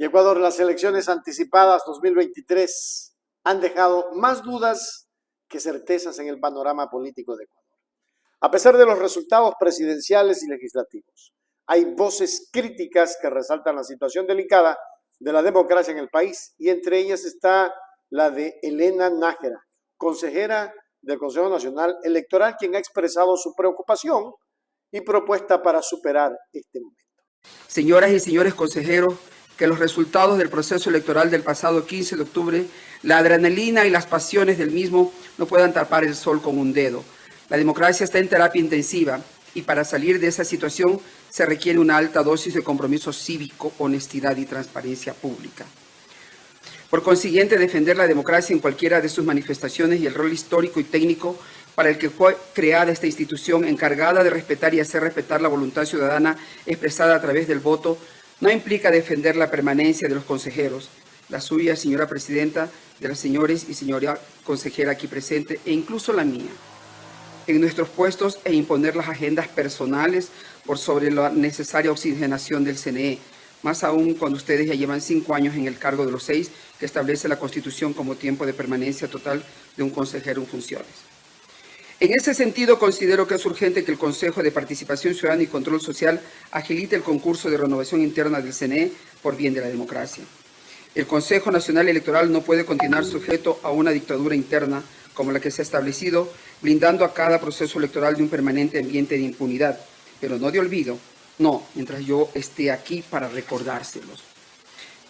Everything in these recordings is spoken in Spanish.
Y Ecuador, las elecciones anticipadas 2023 han dejado más dudas que certezas en el panorama político de Ecuador. A pesar de los resultados presidenciales y legislativos, hay voces críticas que resaltan la situación delicada de la democracia en el país, y entre ellas está la de Elena Nájera, consejera del Consejo Nacional Electoral, quien ha expresado su preocupación y propuesta para superar este momento. Señoras y señores consejeros, que los resultados del proceso electoral del pasado 15 de octubre, la adrenalina y las pasiones del mismo no puedan tapar el sol con un dedo. La democracia está en terapia intensiva y para salir de esa situación se requiere una alta dosis de compromiso cívico, honestidad y transparencia pública. Por consiguiente, defender la democracia en cualquiera de sus manifestaciones y el rol histórico y técnico para el que fue creada esta institución encargada de respetar y hacer respetar la voluntad ciudadana expresada a través del voto, no implica defender la permanencia de los consejeros, la suya, señora presidenta, de las señores y señora consejera aquí presente, e incluso la mía, en nuestros puestos e imponer las agendas personales por sobre la necesaria oxigenación del CNE, más aún cuando ustedes ya llevan 5 años en el cargo de los 6 que establece la Constitución como tiempo de permanencia total de un consejero en funciones. En ese sentido, considero que es urgente que el Consejo de Participación Ciudadana y Control Social agilite el concurso de renovación interna del CNE por bien de la democracia. El Consejo Nacional Electoral no puede continuar sujeto a una dictadura interna como la que se ha establecido, blindando a cada proceso electoral de un permanente ambiente de impunidad, pero no de olvido, no, mientras yo esté aquí para recordárselos.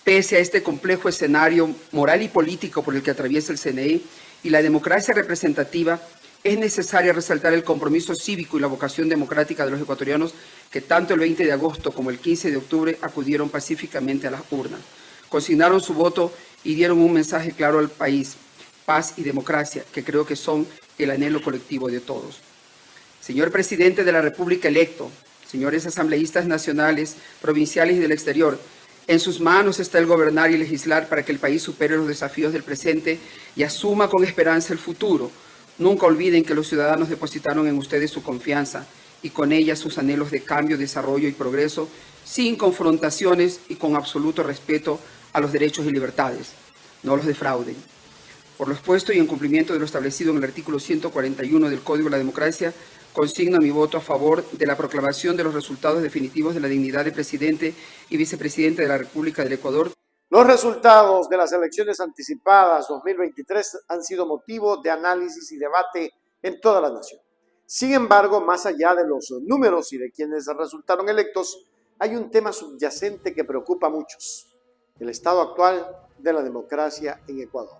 Pese a este complejo escenario moral y político por el que atraviesa el CNE y la democracia representativa, es necesario resaltar el compromiso cívico y la vocación democrática de los ecuatorianos que tanto el 20 de agosto como el 15 de octubre acudieron pacíficamente a las urnas, consignaron su voto y dieron un mensaje claro al país: paz y democracia, que creo que son el anhelo colectivo de todos. Señor presidente de la República electo, señores asambleístas nacionales, provinciales y del exterior, en sus manos está el gobernar y legislar para que el país supere los desafíos del presente y asuma con esperanza el futuro. Nunca olviden que los ciudadanos depositaron en ustedes su confianza y con ella sus anhelos de cambio, desarrollo y progreso, sin confrontaciones y con absoluto respeto a los derechos y libertades. No los defrauden. Por lo expuesto y en cumplimiento de lo establecido en el artículo 141 del Código de la Democracia, consigno mi voto a favor de la proclamación de los resultados definitivos de la dignidad de presidente y vicepresidente de la República del Ecuador. Los resultados de las elecciones anticipadas 2023 han sido motivo de análisis y debate en toda la nación. Sin embargo, más allá de los números y de quienes resultaron electos, hay un tema subyacente que preocupa a muchos: el estado actual de la democracia en Ecuador.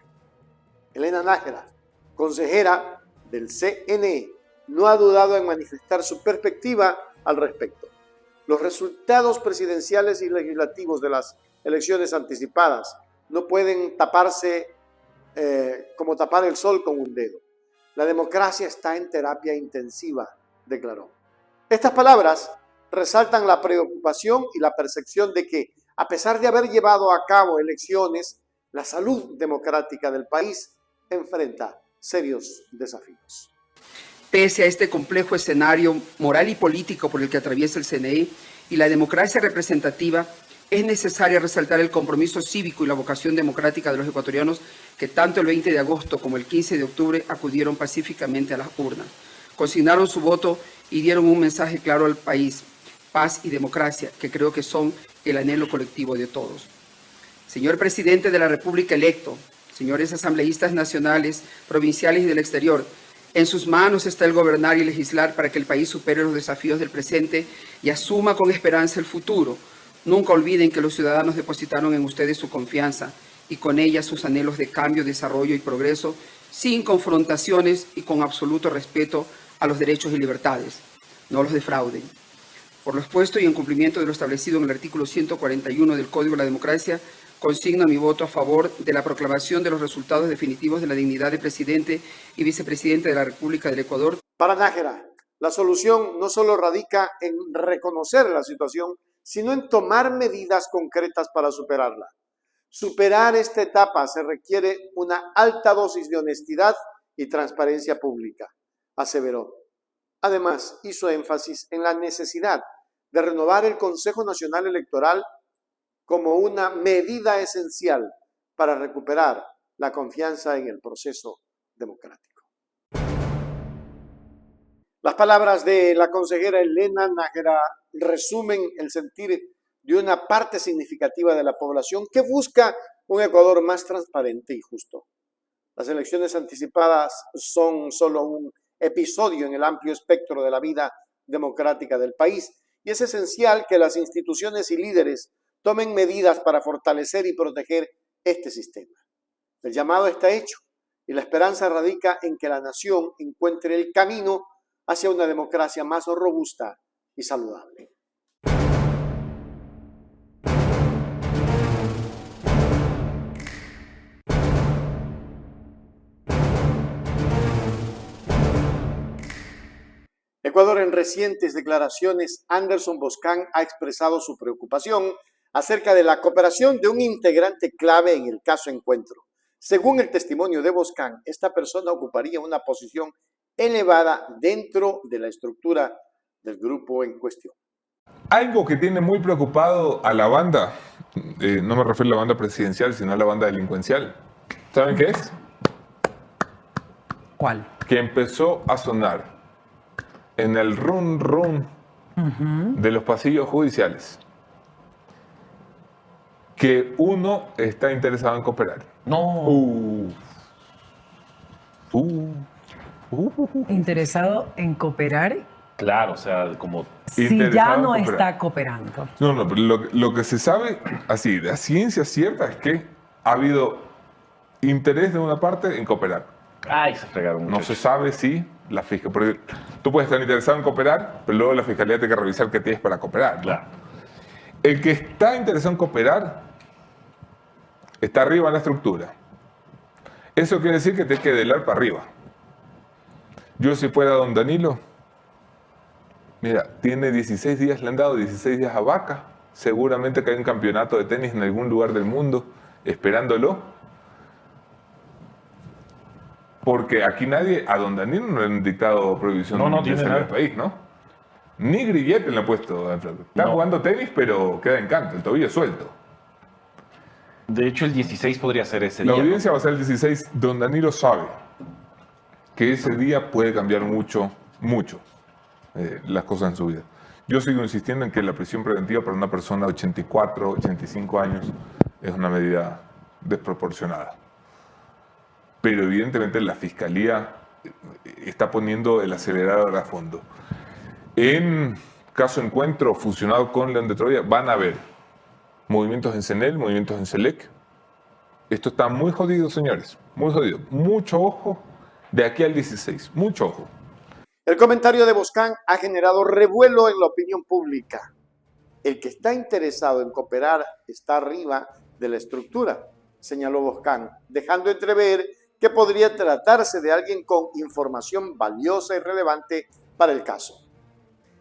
Elena Nájera, consejera del CNE, no ha dudado en manifestar su perspectiva al respecto. Los resultados presidenciales y legislativos de las elecciones anticipadas no pueden taparse como tapar el sol con un dedo. La democracia está en terapia intensiva, declaró. Estas palabras resaltan la preocupación y la percepción de que, a pesar de haber llevado a cabo elecciones, la salud democrática del país enfrenta serios desafíos. Pese a este complejo escenario moral y político por el que atraviesa el CNE y la democracia representativa, es necesario resaltar el compromiso cívico y la vocación democrática de los ecuatorianos que tanto el 20 de agosto como el 15 de octubre acudieron pacíficamente a las urnas, consignaron su voto y dieron un mensaje claro al país: paz y democracia, que creo que son el anhelo colectivo de todos. Señor presidente de la República electo, señores asambleístas nacionales, provinciales y del exterior, en sus manos está el gobernar y legislar para que el país supere los desafíos del presente y asuma con esperanza el futuro. Nunca olviden que los ciudadanos depositaron en ustedes su confianza y con ella sus anhelos de cambio, desarrollo y progreso, sin confrontaciones y con absoluto respeto a los derechos y libertades. No los defrauden. Por lo expuesto y en cumplimiento de lo establecido en el artículo 141 del Código de la Democracia, consigno mi voto a favor de la proclamación de los resultados definitivos de la dignidad de presidente y vicepresidente de la República del Ecuador. Para Nájera, la solución no solo radica en reconocer la situación, sino en tomar medidas concretas para superarla. Superar esta etapa se requiere una alta dosis de honestidad y transparencia pública, aseveró. Además, hizo énfasis en la necesidad de renovar el Consejo Nacional Electoral como una medida esencial para recuperar la confianza en el proceso democrático. Las palabras de la consejera Elena Nájera resumen el sentir de una parte significativa de la población que busca un Ecuador más transparente y justo. Las elecciones anticipadas son solo un episodio en el amplio espectro de la vida democrática del país y es esencial que las instituciones y líderes tomen medidas para fortalecer y proteger este sistema. El llamado está hecho y la esperanza radica en que la nación encuentre el camino hacia una democracia más robusta y saludable. Ecuador, en recientes declaraciones, Anderson Boscan ha expresado su preocupación acerca de la cooperación de un integrante clave en el caso Encuentro. Según el testimonio de Boscan, esta persona ocuparía una posición elevada dentro de la estructura del grupo en cuestión. Algo que tiene muy preocupado a la banda, no me refiero a la banda presidencial, sino a la banda delincuencial. ¿Saben qué es? ¿Cuál? Que empezó a sonar en el run run de los pasillos judiciales que uno está interesado en cooperar. No. Interesado en cooperar Claro, o sea, como si Interesado ya en no cooperar. está cooperando. No, pero lo que se sabe, así, de ciencia cierta, es que ha habido interés de una parte en cooperar. ay, se fregaron No mucho. se sabe si la fiscalía... Porque tú puedes estar interesado en cooperar, pero luego la fiscalía tiene que revisar qué tienes para cooperar, ¿no? Claro. El que está interesado en cooperar está arriba en la estructura. Eso quiere decir que tiene que delar para arriba. Yo, si fuera don Danilo, mira, tiene 16 días, le han dado 16 días a Vaca. Seguramente que hay un campeonato de tenis en algún lugar del mundo esperándolo. Porque aquí nadie, a don Danilo no le han dictado prohibición No, no de tiene salir del nada. país, ¿no? Ni grillete le han puesto. Está No. jugando tenis, pero queda en canto, el tobillo suelto. De hecho, el 16 podría ser ese La día. audiencia va a ser el 16. Don Danilo sabe que ese día puede cambiar mucho las cosas en su vida. Yo sigo insistiendo en que la prisión preventiva para una persona de 84, 85 años es una medida desproporcionada. Pero evidentemente la Fiscalía está poniendo el acelerador a fondo. En caso Encuentro fusionado con León de Troya, van a haber movimientos en CENEL, movimientos en SELEC. Esto está muy jodido, señores, muy jodido. Mucho ojo de aquí al 16, mucho ojo. El comentario de Boscan ha generado revuelo en la opinión pública. El que está interesado en cooperar está arriba de la estructura, señaló Boscan, dejando entrever que podría tratarse de alguien con información valiosa y relevante para el caso.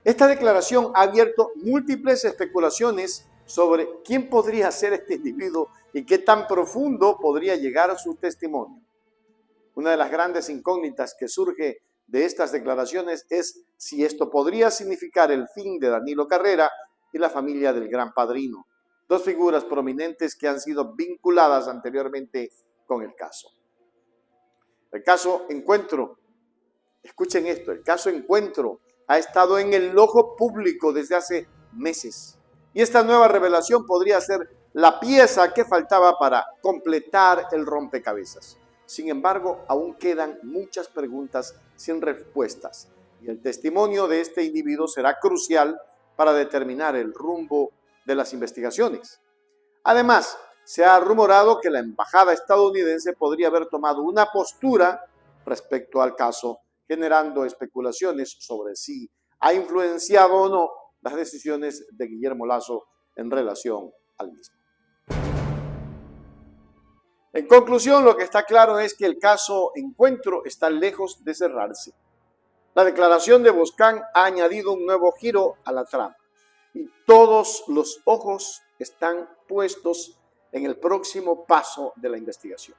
Esta declaración ha abierto múltiples especulaciones sobre quién podría ser este individuo y qué tan profundo podría llegar su testimonio. Una de las grandes incógnitas que surge de estas declaraciones es si esto podría significar el fin de Danilo Carrera y la familia del Gran Padrino, dos figuras prominentes que han sido vinculadas anteriormente con el caso. El caso Encuentro, escuchen esto, el caso Encuentro ha estado en el ojo público desde hace meses y esta nueva revelación podría ser la pieza que faltaba para completar el rompecabezas. Sin embargo, aún quedan muchas preguntas sin respuestas y el testimonio de este individuo será crucial para determinar el rumbo de las investigaciones. Además, se ha rumorado que la embajada estadounidense podría haber tomado una postura respecto al caso, generando especulaciones sobre si ha influenciado o no las decisiones de Guillermo Lasso en relación al mismo. En conclusión, lo que está claro es que el caso Encuentro está lejos de cerrarse. La declaración de Boscan ha añadido un nuevo giro a la trama y todos los ojos están puestos en el próximo paso de la investigación.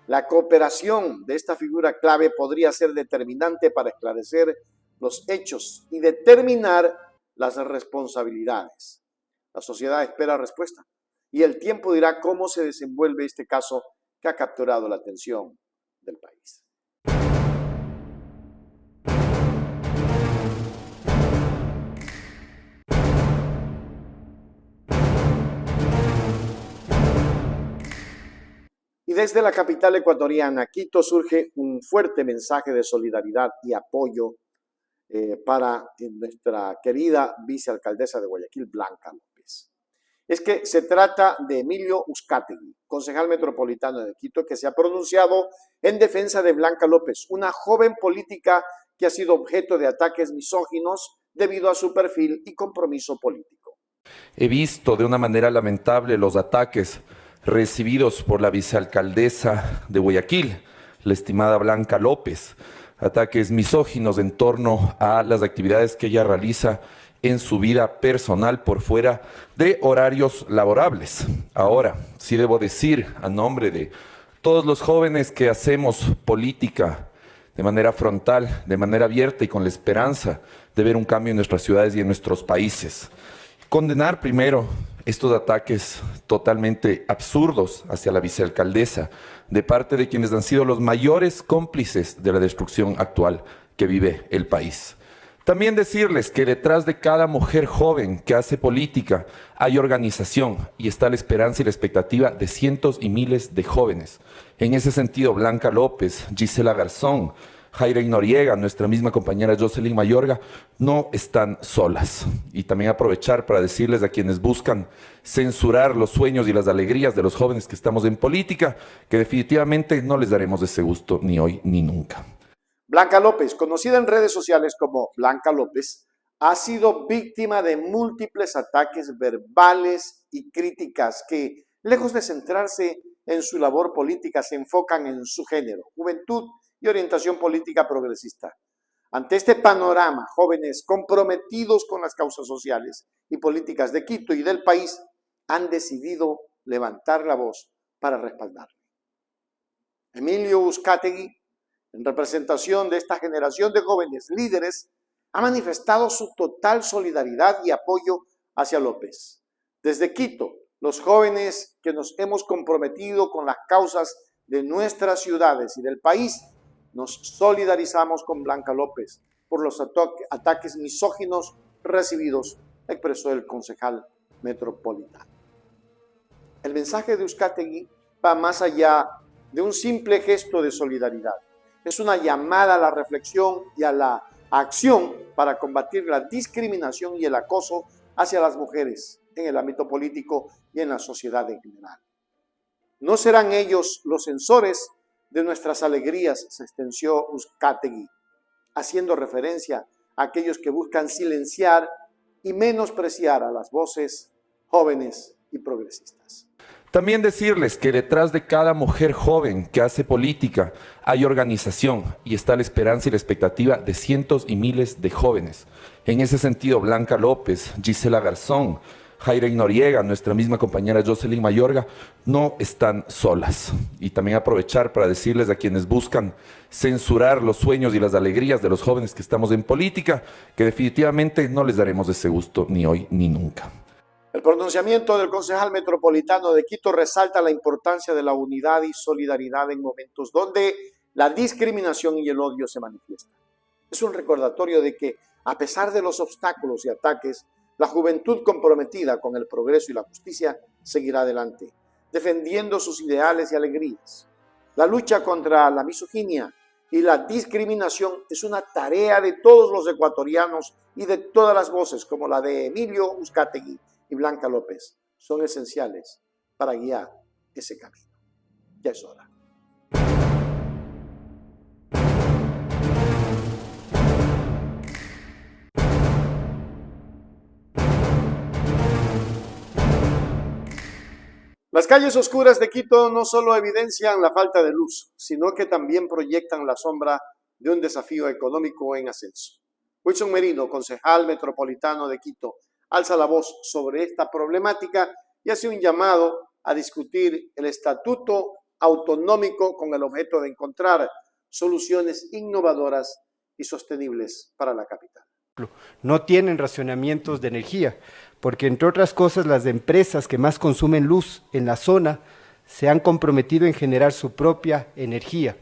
La cooperación de esta figura clave podría ser determinante para esclarecer los hechos y determinar las responsabilidades. La sociedad espera respuesta. y el tiempo dirá cómo se desenvuelve este caso que ha capturado la atención del país. Y desde la capital ecuatoriana, Quito, surge un fuerte mensaje de solidaridad y apoyo para nuestra querida vicealcaldesa de Guayaquil, Blanca López. Es que se trata de Emilio Uzcategui, concejal metropolitano de Quito, que se ha pronunciado en defensa de Blanca López, una joven política que ha sido objeto de ataques misóginos debido a su perfil y compromiso político. He visto de una manera lamentable los ataques recibidos por la vicealcaldesa de Guayaquil, la estimada Blanca López, ataques misóginos en torno a las actividades que ella realiza en su vida personal por fuera de horarios laborables. Ahora, sí debo decir a nombre de todos los jóvenes que hacemos política de manera frontal, de manera abierta y con la esperanza de ver un cambio en nuestras ciudades y en nuestros países. Condenar primero estos ataques totalmente absurdos hacia la vicealcaldesa de parte de quienes han sido los mayores cómplices de la destrucción actual que vive el país. También decirles que detrás de cada mujer joven que hace política hay organización y está la esperanza y la expectativa de cientos y miles de jóvenes. En ese sentido, Blanca López, Gisela Garzón, Jaira Noriega, nuestra misma compañera Jocelyn Mayorga, no están solas. Y también aprovechar para decirles a quienes buscan censurar los sueños y las alegrías de los jóvenes que estamos en política, que definitivamente no les daremos ese gusto ni hoy ni nunca. Blanca López, conocida en redes sociales como Blanca López, ha sido víctima de múltiples ataques verbales y críticas que, lejos de centrarse en su labor política, se enfocan en su género, juventud y orientación política progresista. Ante este panorama, jóvenes comprometidos con las causas sociales y políticas de Quito y del país han decidido levantar la voz para respaldarle. Emilio Uzcategui, en representación de esta generación de jóvenes líderes, ha manifestado su total solidaridad y apoyo hacia López. Desde Quito, los jóvenes que nos hemos comprometido con las causas de nuestras ciudades y del país, nos solidarizamos con Blanca López por los ataques misóginos recibidos, expresó el concejal metropolitano. El mensaje de Uzcategui va más allá de un simple gesto de solidaridad. Es una llamada a la reflexión y a la acción para combatir la discriminación y el acoso hacia las mujeres en el ámbito político y en la sociedad en general. No serán ellos los censores de nuestras alegrías, sentenció Uzcategui, haciendo referencia a aquellos que buscan silenciar y menospreciar a las voces jóvenes y progresistas. También decirles que detrás de cada mujer joven que hace política hay organización y está la esperanza y la expectativa de cientos y miles de jóvenes. En ese sentido, Blanca López, Gisela Garzón, Jaira Noriega, nuestra misma compañera Jocelyn Mayorga, no están solas. Y también aprovechar para decirles a quienes buscan censurar los sueños y las alegrías de los jóvenes que estamos en política, que definitivamente no les daremos ese gusto ni hoy ni nunca. El pronunciamiento del concejal metropolitano de Quito resalta la importancia de la unidad y solidaridad en momentos donde la discriminación y el odio se manifiestan. Es un recordatorio de que, a pesar de los obstáculos y ataques, la juventud comprometida con el progreso y la justicia seguirá adelante, defendiendo sus ideales y alegrías. La lucha contra la misoginia y la discriminación es una tarea de todos los ecuatorianos y de todas las voces, como la de Emilio Uzcategui y Blanca López, son esenciales para guiar ese camino. Ya es hora. Las calles oscuras de Quito no solo evidencian la falta de luz, sino que también proyectan la sombra de un desafío económico en ascenso. Wilson Merino, concejal metropolitano de Quito, alza la voz sobre esta problemática y hace un llamado a discutir el estatuto autonómico con el objeto de encontrar soluciones innovadoras y sostenibles para la capital. no tienen racionamientos de energía, porque entre otras cosas las empresas que más consumen luz en la zona se han comprometido en generar su propia energía.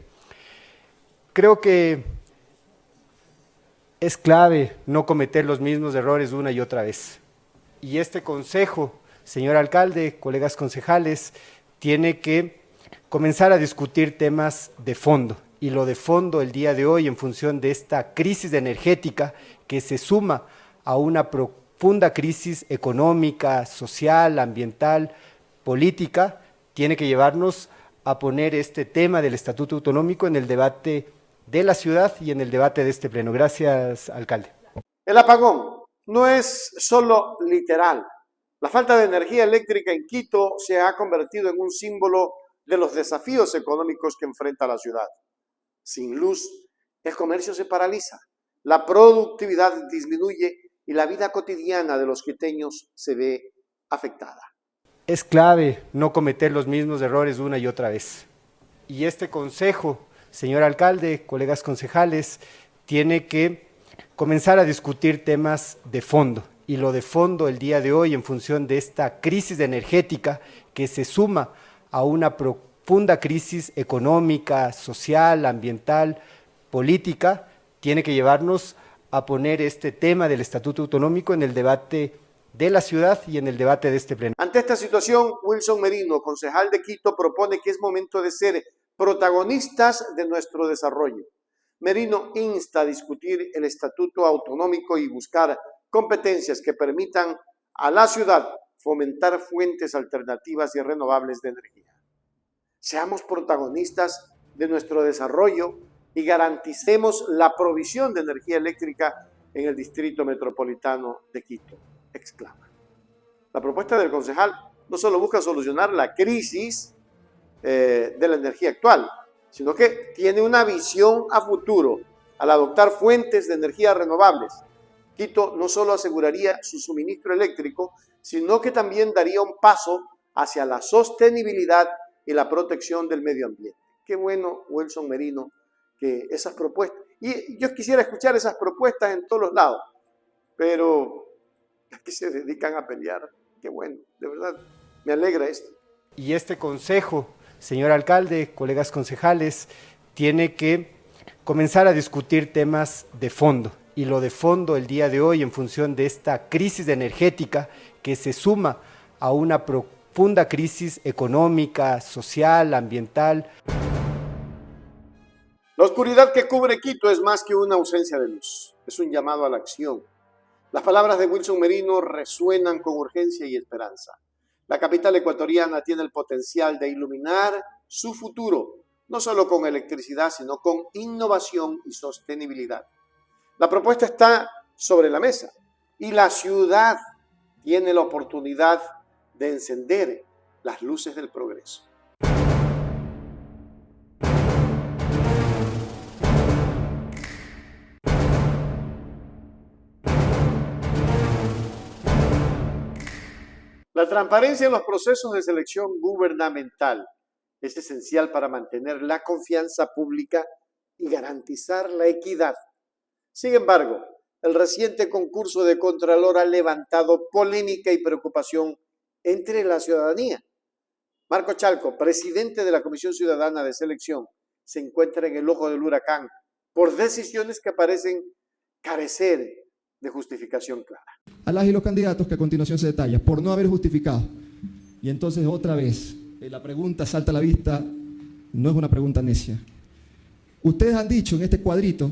Creo que es clave no cometer los mismos errores una y otra vez. Y este consejo, señor alcalde, colegas concejales, tiene que comenzar a discutir temas de fondo. Y lo de fondo el día de hoy, en función de esta crisis energética que se suma a una profunda crisis económica, social, ambiental, política, tiene que llevarnos a poner este tema del Estatuto Autonómico en el debate de la ciudad y en el debate de este pleno. Gracias, alcalde. El apagón no es solo literal. La falta de energía eléctrica en Quito se ha convertido en un símbolo de los desafíos económicos que enfrenta la ciudad. Sin luz, el comercio se paraliza, la productividad disminuye y la vida cotidiana de los quiteños se ve afectada. Es clave no cometer los mismos errores una y otra vez. Y este consejo, señor alcalde, colegas concejales, tiene que comenzar a discutir temas de fondo. Y lo de fondo el día de hoy, en función de esta crisis energética que se suma a una profunda crisis económica, social, ambiental, política, tiene que llevarnos a poner este tema del Estatuto Autonómico en el debate de la ciudad y en el debate de este pleno. Ante esta situación, Wilson Merino, concejal de Quito, propone que es momento de ser protagonistas de nuestro desarrollo. Merino insta a discutir el Estatuto Autonómico y buscar competencias que permitan a la ciudad fomentar fuentes alternativas y renovables de energía. Seamos protagonistas de nuestro desarrollo y garanticemos la provisión de energía eléctrica en el Distrito Metropolitano de Quito, exclama. La propuesta del concejal no solo busca solucionar la crisis de la energía actual, sino que tiene una visión a futuro. Al adoptar fuentes de energía renovables, Quito no solo aseguraría su suministro eléctrico, sino que también daría un paso hacia la sostenibilidad y la protección del medio ambiente. Qué bueno, Wilson Merino, que esas propuestas, y yo quisiera escuchar esas propuestas en todos los lados, pero aquí se dedican a pelear. Qué bueno, de verdad, me alegra esto. Y este consejo, señor alcalde, colegas concejales, tiene que comenzar a discutir temas de fondo. Y lo de fondo el día de hoy, en función de esta crisis energética que se suma a una profunda crisis económica, social, ambiental. La oscuridad que cubre Quito es más que una ausencia de luz, es un llamado a la acción. Las palabras de Wilson Merino resuenan con urgencia y esperanza. La capital ecuatoriana tiene el potencial de iluminar su futuro, no solo con electricidad, sino con innovación y sostenibilidad. La propuesta está sobre la mesa y la ciudad tiene la oportunidad de encender las luces del progreso. La transparencia en los procesos de selección gubernamental es esencial para mantener la confianza pública y garantizar la equidad. Sin embargo, el reciente concurso de Contralor ha levantado polémica y preocupación entre la ciudadanía. Marco Chalco, presidente de la Comisión Ciudadana de Selección, se encuentra en el ojo del huracán por decisiones que parecen carecer de justificación clara. A las y los candidatos que a continuación se detalla, por no haber justificado. Y entonces otra vez, la pregunta salta a la vista, no es una pregunta necia. Ustedes han dicho en este cuadrito,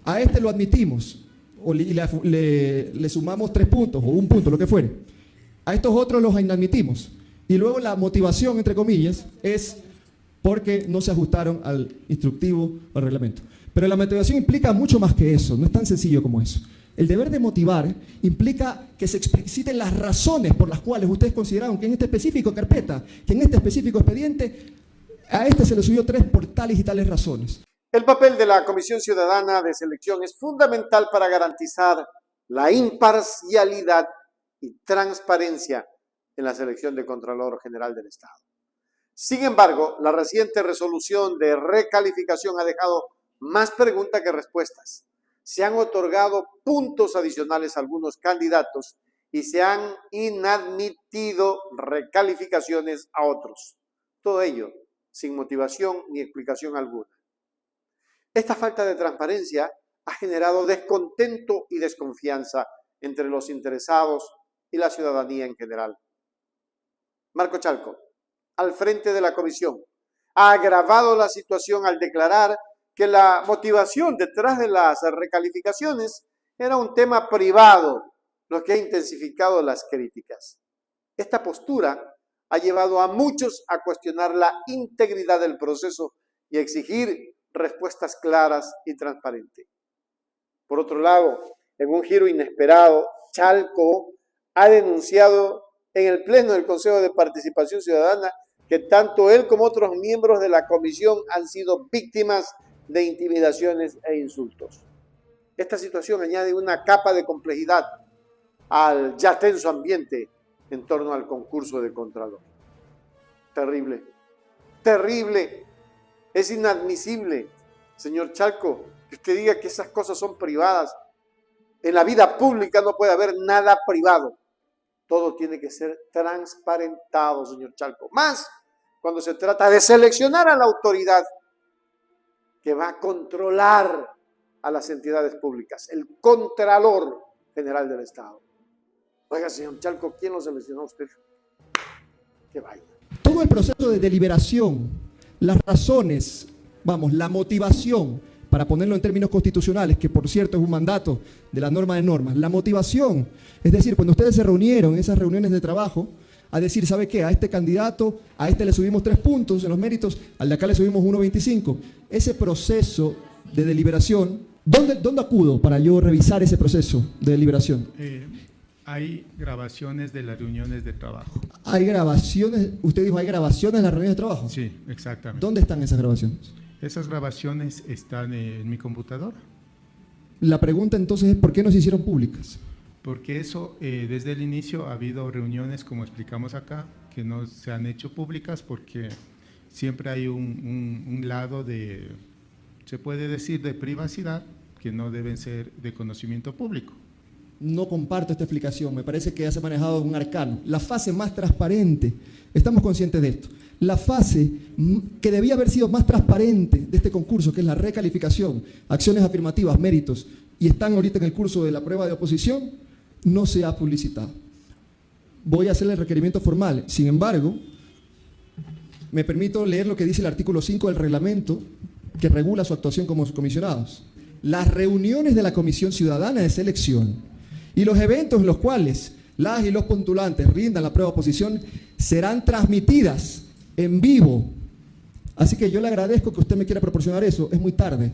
a este lo admitimos, o le sumamos 3 puntos, o 1 punto, lo que fuere. A estos otros los inadmitimos. Y luego la motivación, entre comillas, es porque no se ajustaron al instructivo o al reglamento. Pero la motivación implica mucho más que eso, no es tan sencillo como eso. El deber de motivar implica que se expliciten las razones por las cuales ustedes consideraron que en este específico carpeta, que en este específico expediente, a este se le subió 3 por tales y tales razones. El papel de la Comisión Ciudadana de Selección es fundamental para garantizar la imparcialidad y transparencia en la selección de Contralor General del Estado. Sin embargo, la reciente resolución de recalificación ha dejado más preguntas que respuestas. se han otorgado puntos adicionales a algunos candidatos y se han inadmitido recalificaciones a otros. Todo ello sin motivación ni explicación alguna. Esta falta de transparencia ha generado descontento y desconfianza entre los interesados y la ciudadanía en general. Marco Chalco, al frente de la comisión, ha agravado la situación al declarar que la motivación detrás de las recalificaciones era un tema privado, lo que ha intensificado las críticas. Esta postura ha llevado a muchos a cuestionar la integridad del proceso y exigir respuestas claras y transparentes. Por otro lado, en un giro inesperado, Chalco ha denunciado en el Pleno del Consejo de Participación Ciudadana que tanto él como otros miembros de la comisión han sido víctimas de intimidaciones e insultos. Esta situación añade una capa de complejidad al ya tenso ambiente en torno al concurso de Contralor. Terrible, terrible, es inadmisible, señor Chalco, que usted diga que esas cosas son privadas. En la vida pública no puede haber nada privado. Todo tiene que ser transparentado, señor Chalco. Más cuando se trata de seleccionar a la autoridad que va a controlar a las entidades públicas, el Contralor General del Estado. Oiga, señor Chalco, ¿quién lo seleccionó a usted? Que vaya. Todo el proceso de deliberación, las razones, la motivación, para ponerlo en términos constitucionales, que por cierto es un mandato de la norma de normas, la motivación, es decir, cuando ustedes se reunieron en esas reuniones de trabajo, a decir, ¿sabe qué? A este candidato, a este le subimos 3 puntos en los méritos, al de acá le subimos 1.25. Ese proceso de deliberación, ¿dónde acudo para yo revisar ese proceso de deliberación? Hay grabaciones de las reuniones de trabajo. ¿Hay grabaciones? Usted dijo, ¿hay grabaciones de las reuniones de trabajo? Sí, exactamente. ¿Dónde están esas grabaciones? Esas grabaciones están en mi computadora. La pregunta entonces es, ¿por qué no se hicieron públicas? Porque eso, desde el inicio ha habido reuniones, como explicamos acá, que no se han hecho públicas porque siempre hay un lado de, se puede decir, de privacidad, que no deben ser de conocimiento público. No comparto esta explicación, me parece que ya se ha manejado un arcano. La fase más transparente, estamos conscientes de esto, la fase que debía haber sido más transparente de este concurso, que es la recalificación, acciones afirmativas, méritos, y están ahorita en el curso de la prueba de oposición, no se ha publicitado. Voy a hacerle el requerimiento formal. Sin embargo, me permito leer lo que dice el artículo 5 del reglamento que regula su actuación como comisionados. Las reuniones de la Comisión Ciudadana de Selección y los eventos en los cuales las y los postulantes rindan la prueba de oposición serán transmitidas en vivo. Así que yo le agradezco que usted me quiera proporcionar eso. Es muy tarde.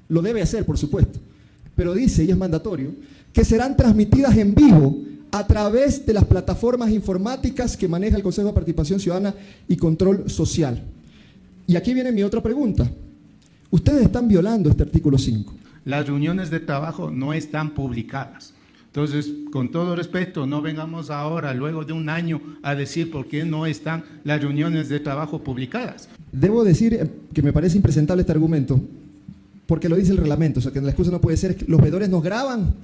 Lo debe hacer, por supuesto. Pero dice, y es mandatorio, que serán transmitidas en vivo a través de las plataformas informáticas que maneja el Consejo de Participación Ciudadana y Control Social. Y aquí viene mi otra pregunta. Ustedes están violando este artículo 5. Las reuniones de trabajo no están publicadas. Entonces, con todo respeto, no vengamos ahora, luego de un año, a decir por qué no están las reuniones de trabajo publicadas. Debo decir que me parece impresentable este argumento, porque lo dice el reglamento, o sea que la excusa no puede ser que los veedores nos graban.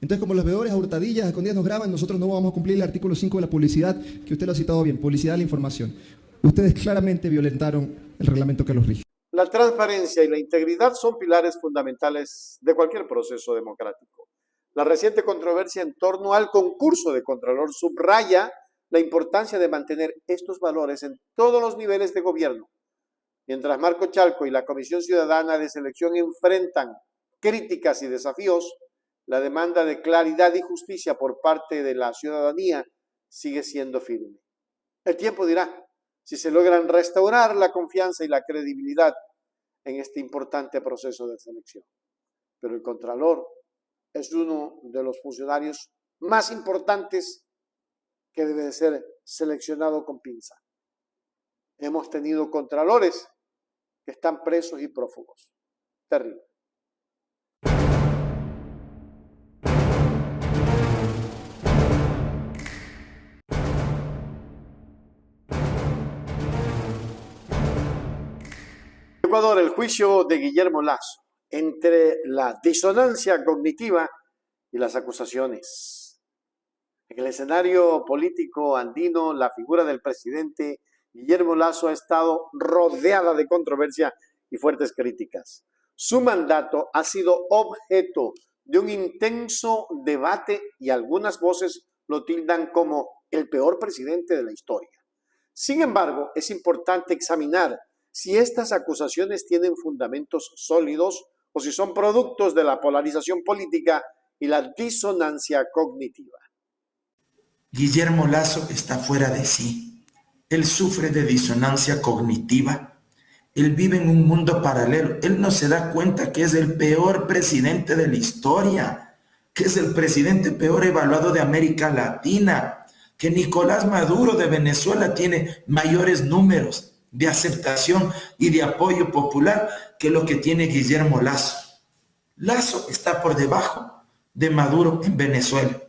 Entonces, como los veedores a hurtadillas, a escondidas nos graban, nosotros no vamos a cumplir el artículo 5 de la publicidad, que usted lo ha citado bien, publicidad de la información. Ustedes claramente violentaron el reglamento que los rige. La transparencia y la integridad son pilares fundamentales de cualquier proceso democrático. La reciente controversia en torno al concurso de Contralor subraya la importancia de mantener estos valores en todos los niveles de gobierno. Mientras Marco Chalco y la Comisión Ciudadana de Selección enfrentan críticas y desafíos, la demanda de claridad y justicia por parte de la ciudadanía sigue siendo firme. El tiempo dirá si se logran restaurar la confianza y la credibilidad en este importante proceso de selección. Pero el Contralor es uno de los funcionarios más importantes que debe de ser seleccionado con pinza. Hemos tenido contralores que están presos y prófugos. Terrible. Ecuador, el juicio de Guillermo Lasso entre la disonancia cognitiva y las acusaciones. En el escenario político andino, la figura del presidente Guillermo Lasso ha estado rodeada de controversia y fuertes críticas. Su mandato ha sido objeto de un intenso debate y algunas voces lo tildan como el peor presidente de la historia. Sin embargo, es importante examinar si estas acusaciones tienen fundamentos sólidos o si son productos de la polarización política y la disonancia cognitiva. Guillermo Lasso está fuera de sí. Él sufre de disonancia cognitiva. Él vive en un mundo paralelo. Él no se da cuenta que es el peor presidente de la historia, que es el presidente peor evaluado de América Latina, que Nicolás Maduro de Venezuela tiene mayores números de aceptación y de apoyo popular que lo que tiene Guillermo Lasso. Lasso está por debajo de Maduro en Venezuela.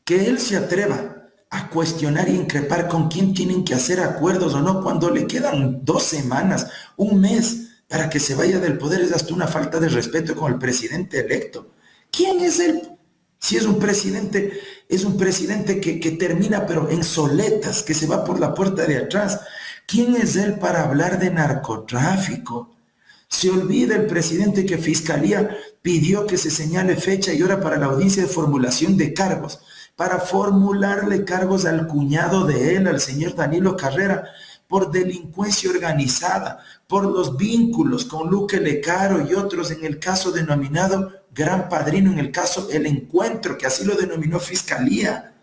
Que él se atreva a cuestionar y increpar con quién tienen que hacer acuerdos o no cuando le quedan 2 semanas, un mes para que se vaya del poder es hasta una falta de respeto con el presidente electo. ¿Quién es él? Si es un presidente que termina pero en soletas, que se va por la puerta de atrás. ¿Quién es él para hablar de narcotráfico? Se olvida el presidente que Fiscalía pidió que se señale fecha y hora para la audiencia de formulación de cargos, para formularle cargos al cuñado de él, al señor Danilo Carrera, por delincuencia organizada, por los vínculos con Luque Lecaro y otros en el caso denominado Gran Padrino, en el caso El Encuentro, que así lo denominó Fiscalía.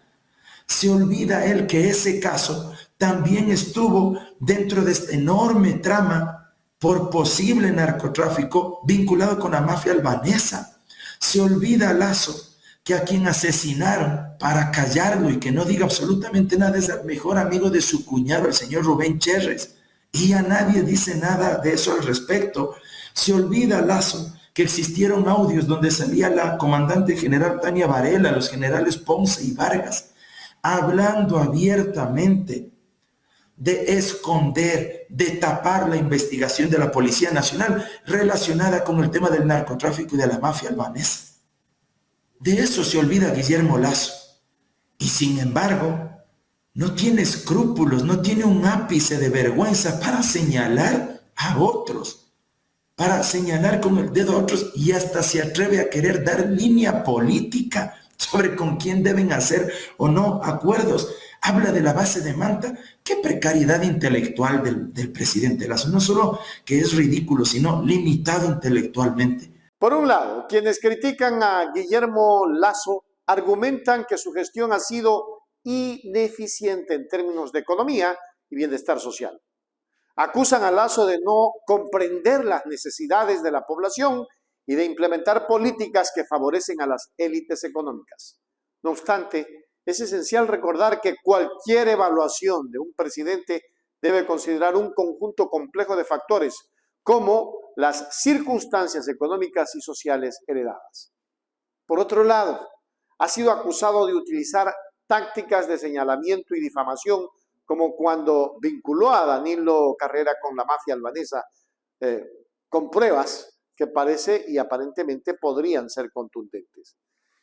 Se olvida él que ese caso también estuvo dentro de esta enorme trama por posible narcotráfico vinculado con la mafia albanesa. Se olvida Lasso que a quien asesinaron para callarlo y que no diga absolutamente nada es el mejor amigo de su cuñado, el señor Rubén Cherres. Y a nadie dice nada de eso al respecto. Se olvida Lasso que existieron audios donde salía la comandante general Tania Varela, los generales Ponce y Vargas, hablando abiertamente de esconder, de tapar la investigación de la Policía Nacional relacionada con el tema del narcotráfico y de la mafia albanesa. De eso se olvida Guillermo Lasso. Y sin embargo, no tiene escrúpulos, no tiene un ápice de vergüenza para señalar a otros, para señalar con el dedo a otros y hasta se atreve a querer dar línea política sobre con quién deben hacer o no acuerdos. Habla de la base de Manta. Qué precariedad intelectual del presidente Lasso. No solo que es ridículo, sino limitado intelectualmente. Por un lado, quienes critican a Guillermo Lasso argumentan que su gestión ha sido ineficiente en términos de economía y bienestar social. Acusan a Lasso de no comprender las necesidades de la población y de implementar políticas que favorecen a las élites económicas. No obstante, es esencial recordar que cualquier evaluación de un presidente debe considerar un conjunto complejo de factores, como las circunstancias económicas y sociales heredadas. Por otro lado, ha sido acusado de utilizar tácticas de señalamiento y difamación, como cuando vinculó a Danilo Carrera con la mafia albanesa, con pruebas que parece y aparentemente podrían ser contundentes.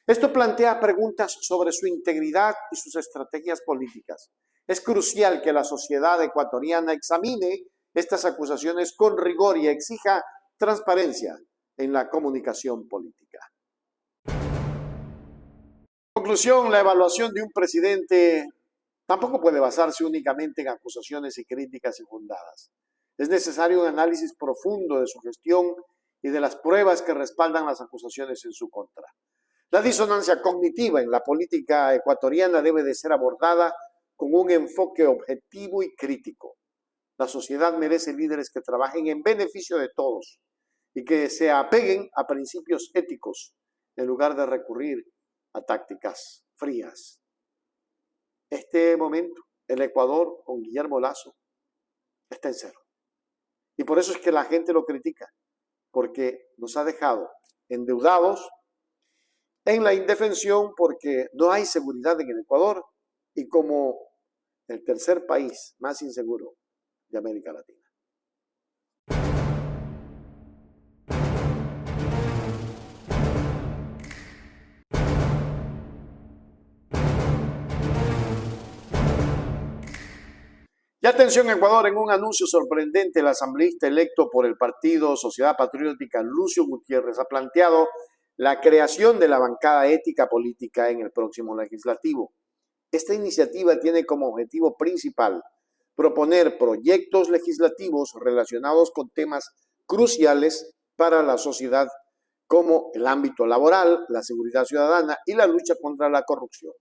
Esto plantea preguntas sobre su integridad y sus estrategias políticas. Es crucial que la sociedad ecuatoriana examine estas acusaciones con rigor y exija transparencia en la comunicación política. En conclusión, la evaluación de un presidente tampoco puede basarse únicamente en acusaciones y críticas infundadas. Es necesario un análisis profundo de su gestión y de las pruebas que respaldan las acusaciones en su contra. La disonancia cognitiva en la política ecuatoriana debe de ser abordada con un enfoque objetivo y crítico. La sociedad merece líderes que trabajen en beneficio de todos y que se apeguen a principios éticos en lugar de recurrir a tácticas frías. Este momento, el Ecuador con Guillermo Lasso está en cero. Y por eso es que la gente lo critica, porque nos ha dejado endeudados, en la indefensión, porque no hay seguridad en el Ecuador y como el tercer país más inseguro de América Latina. Y atención Ecuador, en un anuncio sorprendente, el asambleísta electo por el partido Sociedad Patriótica, Lucio Gutiérrez, ha planteado la creación de la bancada ética política en el próximo legislativo. Esta iniciativa tiene como objetivo principal proponer proyectos legislativos relacionados con temas cruciales para la sociedad, como el ámbito laboral, la seguridad ciudadana y la lucha contra la corrupción.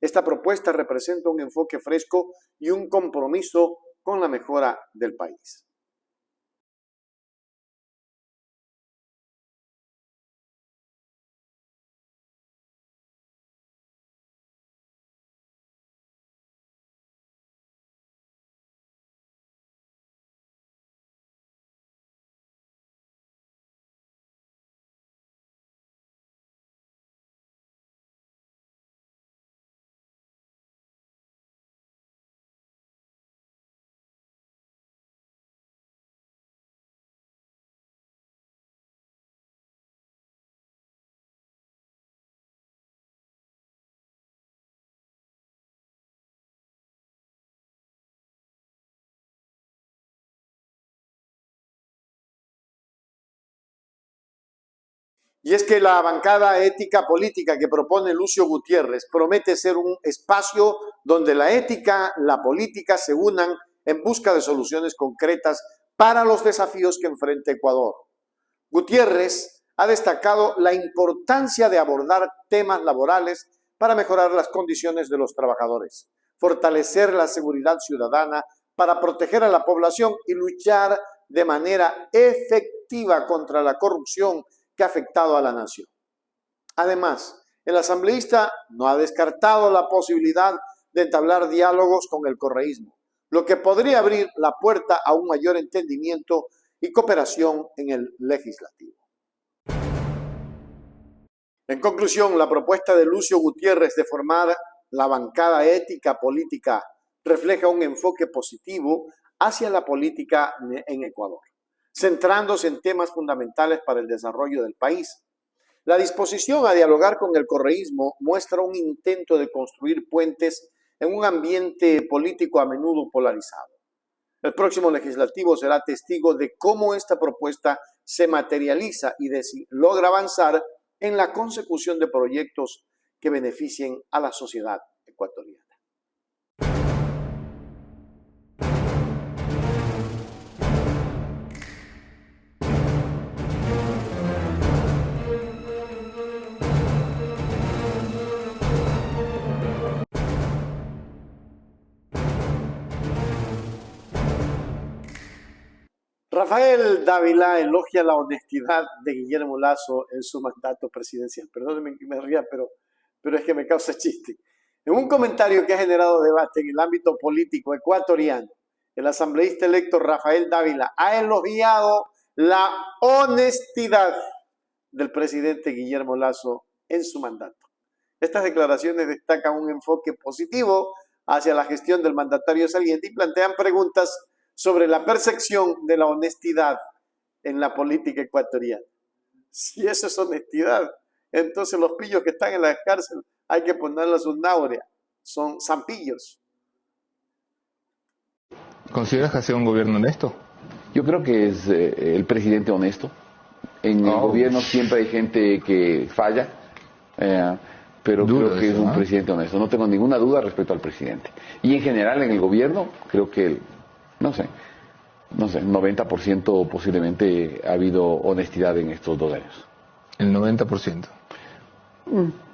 Esta propuesta representa un enfoque fresco y un compromiso con la mejora del país. Y es que la bancada ética política que propone Lucio Gutiérrez promete ser un espacio donde la ética, la política se unan en busca de soluciones concretas para los desafíos que enfrenta Ecuador. Gutiérrez ha destacado la importancia de abordar temas laborales para mejorar las condiciones de los trabajadores, fortalecer la seguridad ciudadana para proteger a la población y luchar de manera efectiva contra la corrupción que ha afectado a la nación. Además, el asambleísta no ha descartado la posibilidad de entablar diálogos con el correísmo, lo que podría abrir la puerta a un mayor entendimiento y cooperación en el legislativo. En conclusión, la propuesta de Lucio Gutiérrez de formar la bancada ética política refleja un enfoque positivo hacia la política en Ecuador, centrándose en temas fundamentales para el desarrollo del país. La disposición a dialogar con el correísmo muestra un intento de construir puentes en un ambiente político a menudo polarizado. El próximo legislativo será testigo de cómo esta propuesta se materializa y de si logra avanzar en la consecución de proyectos que beneficien a la sociedad ecuatoriana. Rafael Dávila elogia la honestidad de Guillermo Lasso en su mandato presidencial. Perdónenme que me ría, pero es que me causa chiste. En un comentario que ha generado debate en el ámbito político ecuatoriano, el asambleísta electo Rafael Dávila ha elogiado la honestidad del presidente Guillermo Lasso en su mandato. Estas declaraciones destacan un enfoque positivo hacia la gestión del mandatario saliente y plantean preguntas sobre la percepción de la honestidad en la política ecuatoriana. Si eso es honestidad, entonces los pillos que están en la cárcel hay que ponerles un náurea, son zampillos. ¿Consideras que ha sido un gobierno honesto? Yo creo que es el presidente honesto. En el gobierno siempre hay gente que falla, pero creo que es un presidente honesto. No tengo ninguna duda respecto al presidente. Y en general en el gobierno creo que no sé, 90% posiblemente ha habido honestidad en estos 2 años. El 90%.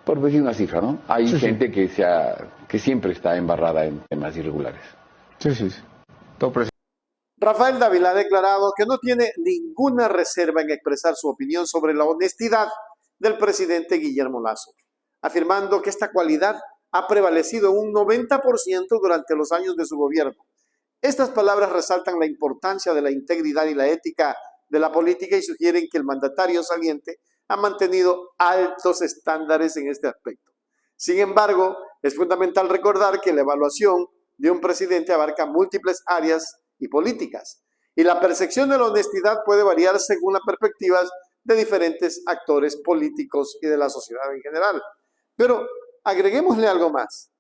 Por decir una cifra, ¿no? Hay gente que siempre está embarrada en temas irregulares. Sí. Rafael Dávila ha declarado que no tiene ninguna reserva en expresar su opinión sobre la honestidad del presidente Guillermo Lasso, afirmando que esta cualidad ha prevalecido en un 90% durante los años de su gobierno. Estas palabras resaltan la importancia de la integridad y la ética de la política y sugieren que el mandatario saliente ha mantenido altos estándares en este aspecto. Sin embargo, es fundamental recordar que la evaluación de un presidente abarca múltiples áreas y políticas, y la percepción de la honestidad puede variar según las perspectivas de diferentes actores políticos y de la sociedad en general. Pero agreguémosle algo más.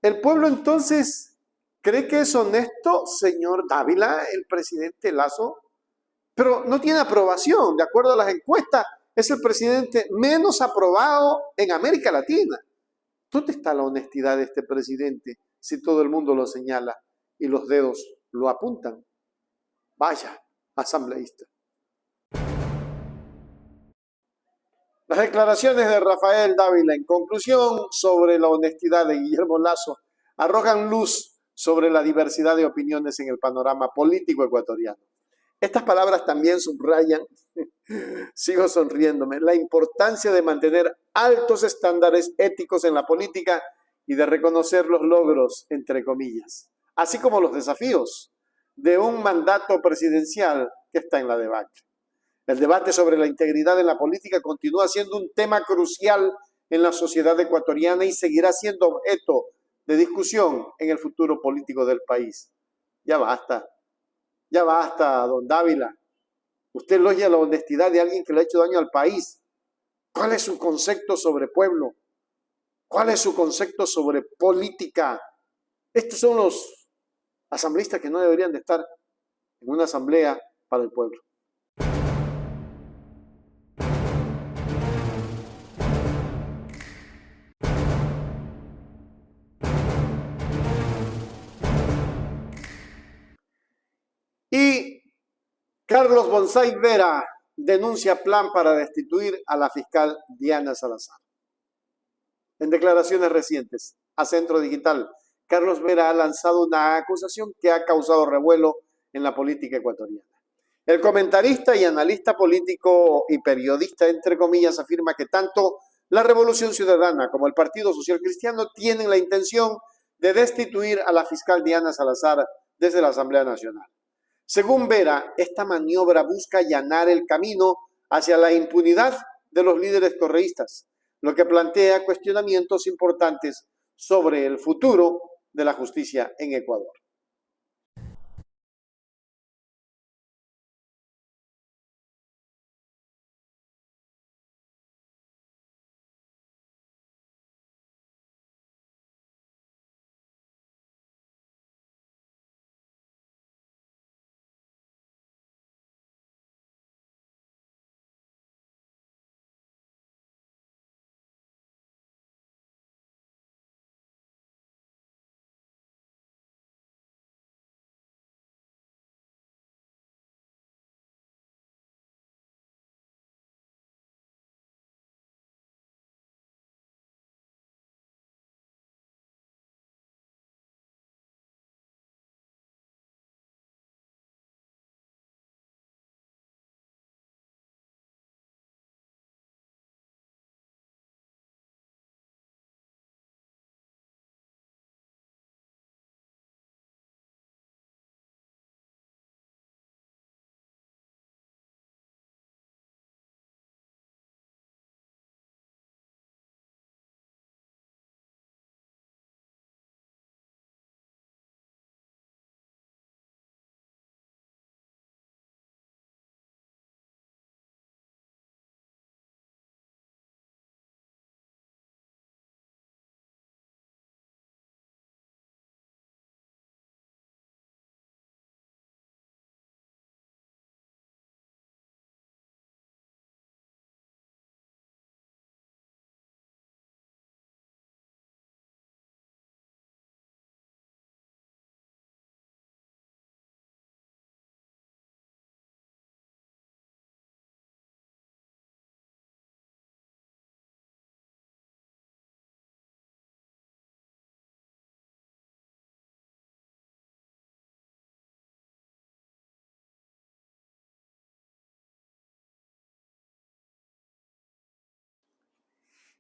El pueblo entonces ¿Cree que es honesto, señor Dávila, el presidente Lasso? Pero no tiene aprobación. De acuerdo a las encuestas, es el presidente menos aprobado en América Latina. ¿Dónde está la honestidad de este presidente si todo el mundo lo señala y los dedos lo apuntan? Vaya, asambleísta. Las declaraciones de Rafael Dávila, en conclusión, sobre la honestidad de Guillermo Lasso, arrojan luz sobre la diversidad de opiniones en el panorama político ecuatoriano. Estas palabras también subrayan, sigo sonriéndome, la importancia de mantener altos estándares éticos en la política y de reconocer los logros, entre comillas, así como los desafíos de un mandato presidencial que está en la debacle. El debate sobre la integridad en la política continúa siendo un tema crucial en la sociedad ecuatoriana y seguirá siendo objeto de discusión en el futuro político del país. Ya basta, don Dávila. Usted elogia la honestidad de alguien que le ha hecho daño al país. ¿Cuál es su concepto sobre pueblo? ¿Cuál es su concepto sobre política? Estos son los asambleístas que no deberían de estar en una asamblea para el pueblo. Y Carlos Bonsai Vera denuncia plan para destituir a la fiscal Diana Salazar. En declaraciones recientes a Centro Digital, Carlos Vera ha lanzado una acusación que ha causado revuelo en la política ecuatoriana. El comentarista y analista político y periodista, entre comillas, afirma que tanto la Revolución Ciudadana como el Partido Social Cristiano tienen la intención de destituir a la fiscal Diana Salazar desde la Asamblea Nacional. Según Vera, esta maniobra busca allanar el camino hacia la impunidad de los líderes correístas, lo que plantea cuestionamientos importantes sobre el futuro de la justicia en Ecuador.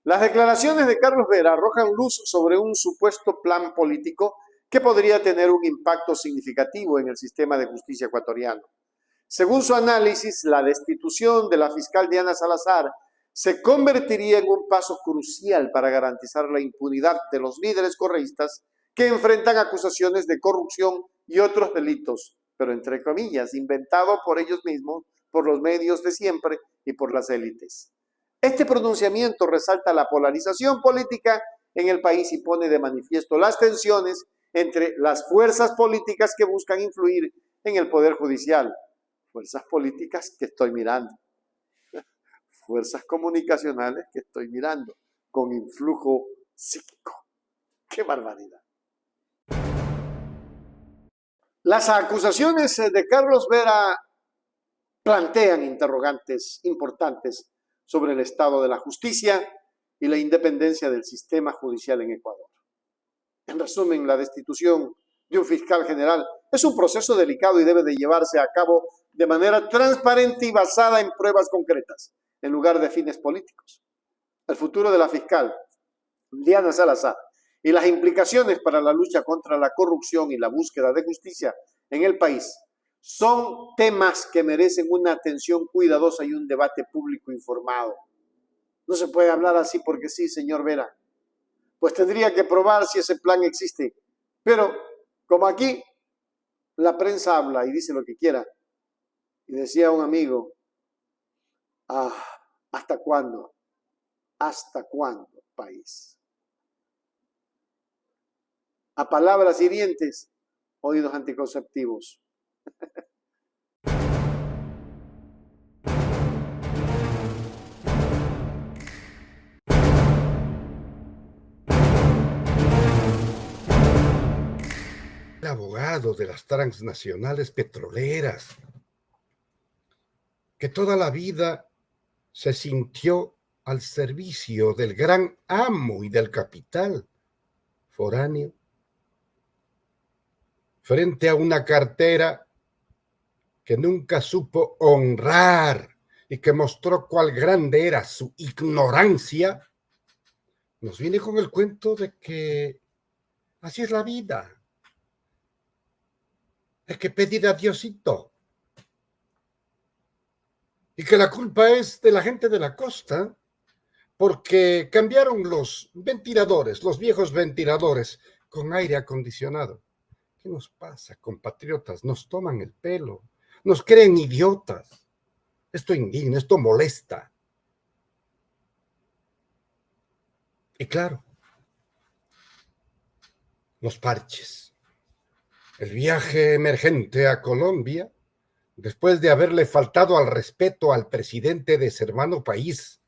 Las declaraciones de Carlos Vera arrojan luz sobre un supuesto plan político que podría tener un impacto significativo en el sistema de justicia ecuatoriano. Según su análisis, la destitución de la fiscal Diana Salazar se convertiría en un paso crucial para garantizar la impunidad de los líderes correístas que enfrentan acusaciones de corrupción y otros delitos, pero entre comillas, inventado por ellos mismos, por los medios de siempre y por las élites. Este pronunciamiento resalta la polarización política en el país y pone de manifiesto las tensiones entre las fuerzas políticas que buscan influir en el Poder Judicial. Fuerzas políticas que estoy mirando. Fuerzas comunicacionales que estoy mirando con influjo psíquico. ¡Qué barbaridad! Las acusaciones de Carlos Vera plantean interrogantes importantes sobre el estado de la justicia y la independencia del sistema judicial en Ecuador. En resumen, la destitución de un fiscal general es un proceso delicado y debe de llevarse a cabo de manera transparente y basada en pruebas concretas, en lugar de fines políticos. El futuro de la fiscal Diana Salazar y las implicaciones para la lucha contra la corrupción y la búsqueda de justicia en el país son temas que merecen una atención cuidadosa y un debate público informado. No se puede hablar así porque sí, señor Vera. Pues tendría que probar si ese plan existe. Pero como aquí la prensa habla y dice lo que quiera, y decía un amigo, ¿hasta cuándo? ¿Hasta cuándo, país? A palabras hirientes, oídos anticonceptivos. El abogado de las transnacionales petroleras, que toda la vida se sintió al servicio del gran amo y del capital foráneo, frente a una cartera que nunca supo honrar y que mostró cuál grande era su ignorancia, nos viene con el cuento de que así es la vida. Hay que pedir a Diosito. Y que la culpa es de la gente de la costa, porque cambiaron los ventiladores, los viejos ventiladores, con aire acondicionado. ¿Qué nos pasa, compatriotas? Nos toman el pelo, nos creen idiotas. Esto indigna, esto molesta. Y claro, los parches. El viaje emergente a Colombia, después de haberle faltado al respeto al presidente de su hermano país,